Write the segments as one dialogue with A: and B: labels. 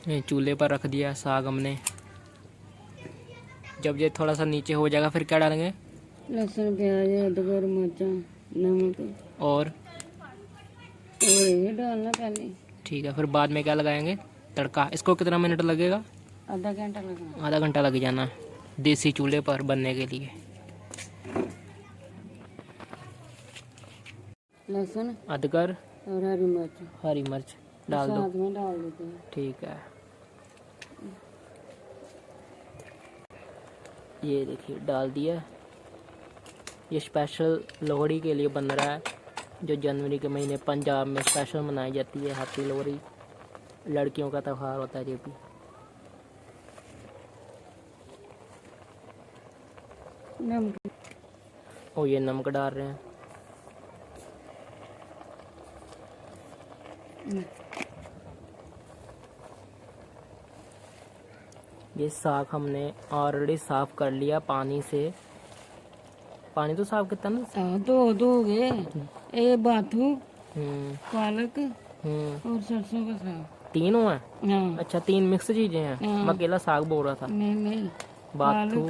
A: ये चूल्हे पर रख दिया साग हमने। जब ये थोड़ा सा नीचे हो जाएगा फिर क्या डालेंगे?
B: लहसुन, प्याज, अदरक, मिर्चा, नमक
A: और
B: ये डालना पहले।
A: ठीक है, फिर बाद में क्या लगाएंगे? तड़का। इसको कितना मिनट लगेगा?
B: आधा घंटा लगना।
A: आधा घंटा लग जाना देसी चूल्हे पर बनने के लिए।
B: लहसुन,
A: अदरक
B: और हरी मिर्च
A: डाल दो।
B: साथ में डाल देते हैं।
A: ठीक है, ये देखिए डाल दिया। ये स्पेशल लोहड़ी के लिए बन रहा है, जो जनवरी के महीने पंजाब में स्पेशल मनाई जाती है। हैप्पी लोहड़ी, लड़कियों का त्यौहार होता है ये भी।
B: नमक,
A: और ये नमक डाल रहे हैं। ये साग हमने ऑलरेडी साफ कर लिया पानी से। पानी तो साफ कितना ना?
B: दो गए। ये बाथू, पालक
A: और
B: सरसों का साग,
A: तीनों है।
B: हाँ।
A: अच्छा, 3 मिक्स चीजें हैं।
B: हाँ।
A: मैं अकेला साग बोल रहा था।
B: नहीं,
A: बाथू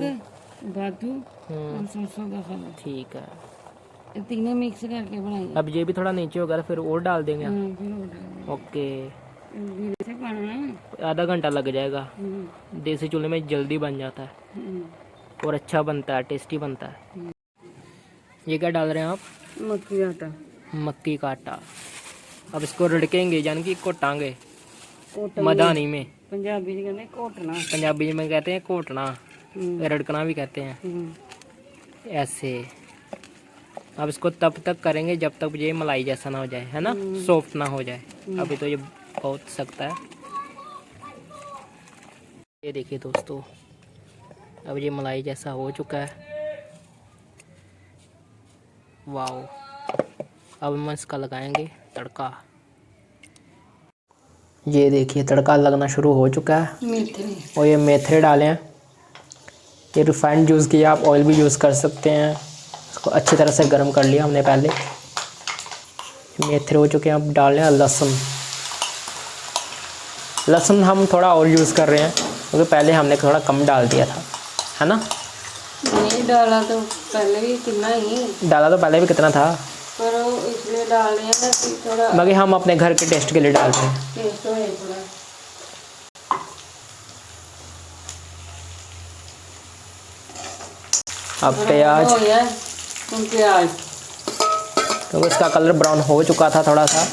B: बाथू और सरसों का साग,
A: ठीक है।
B: ये तीनों मिक्स करके बनाए।
A: अब ये भी थोड़ा नीचे होगा फिर और डाल देंगे।
B: फिर और डालेंगे।
A: ओके,
B: धीरे से बनाना।
A: आधा घंटा लग जाएगा। देसी चूल्हे में जल्दी बन जाता है और अच्छा बनता है, टेस्टी बनता है। ये क्या डाल रहे हैं आप?
B: मक्की का आटा।
A: मक्की का आटा। अब इसको रिड़केंगे, यानी कि कोटांगे मदानी में।
B: पंजाबी में कहते हैं कोटना।
A: पंजाबी में कहते हैं कोटना, रिड़कना भी कहते हैं। ऐसे अब इसको तब तक करेंगे जब तक ये मलाई जैसा ना हो जाए, है ना, सॉफ्ट ना हो जाए। अभी तो ये बहुत सख्त है। ये देखिए दोस्तों, अब ये मलाई जैसा हो चुका है। वाओ, अब हम इसका लगाएंगे तड़का। ये देखिए तड़का लगना शुरू हो चुका है।
B: मेथरे,
A: और ये मेथरे डाले हैं। ये रिफाइंड यूज़ किया, आप ऑयल भी यूज़ कर सकते हैं। इसको अच्छी तरह से गर्म कर लिया हमने पहले। मेथरे हो चुके हैं। अब डाल रहे हैं लहसुन। लहसुन हम थोड़ा और यूज़ कर रहे हैं क्योंकि पहले हमने थोड़ा कम डाल दिया था, है ना?
B: नहीं डाला तो पहले भी कितना ही
A: डाला तो पहले भी कितना था,
B: पर इसलिए डाल रहे हैं कि थोड़ा
A: बाकी हम अपने घर के टेस्ट के लिए डालते हैं।
B: टेस्ट हो थोड़ा।
A: अब प्याज,
B: प्याज
A: क्योंकि इसका कलर ब्राउन हो चुका था थोड़ा सा।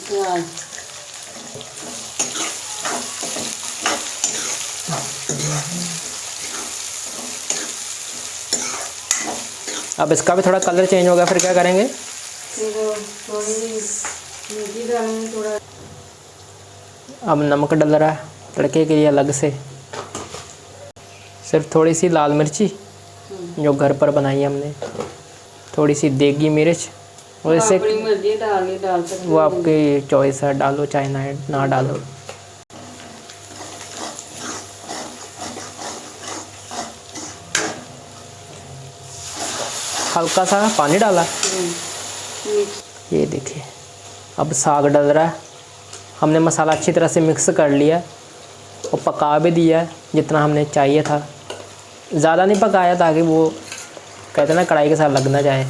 B: प्याज
A: अब इसका भी थोड़ा कलर चेंज हो गया, फिर क्या करेंगे?
B: फिर थोड़ी मिर्ची डालेंगे थोड़ा।
A: अब नमक डल रहा है तड़के के लिए अलग से। सिर्फ थोड़ी सी लाल मिर्ची जो घर पर बनाई है हमने, थोड़ी सी देगी मिर्च, और इससे
B: अपनी मर्जी डाल सकते,
A: वो आपकी चॉइस है, डालो चाहे ना डालो। हल्का सा पानी डाला। ये देखिए अब साग डल रहा है। हमने मसाला अच्छी तरह से मिक्स कर लिया और पका भी दिया है जितना हमने चाहिए था। ज़्यादा नहीं पकाया ताकि वो कहते हैं ना कढ़ाई के साथ लग ना जाए।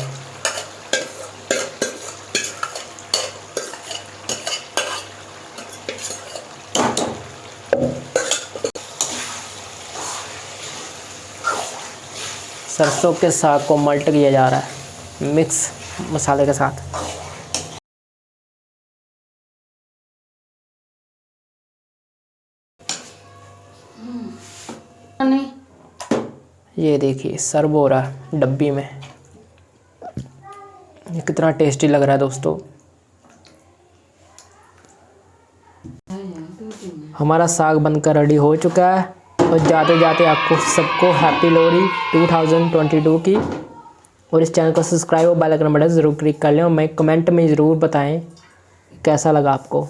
A: सरसों के साग को मल्ट किया जा रहा है मिक्स मसाले के साथ। ये देखिए सर्व हो रहा है डब्बी में। ये कितना टेस्टी लग रहा है दोस्तों। हमारा साग बनकर रेडी हो चुका है। और जाते जाते आपको सबको हैप्पी लोहड़ी 2022 की। और इस चैनल को सब्सक्राइब और बेल आइकन बटन ज़रूर क्लिक कर लें और मैं कमेंट में ज़रूर बताएं कैसा लगा आपको।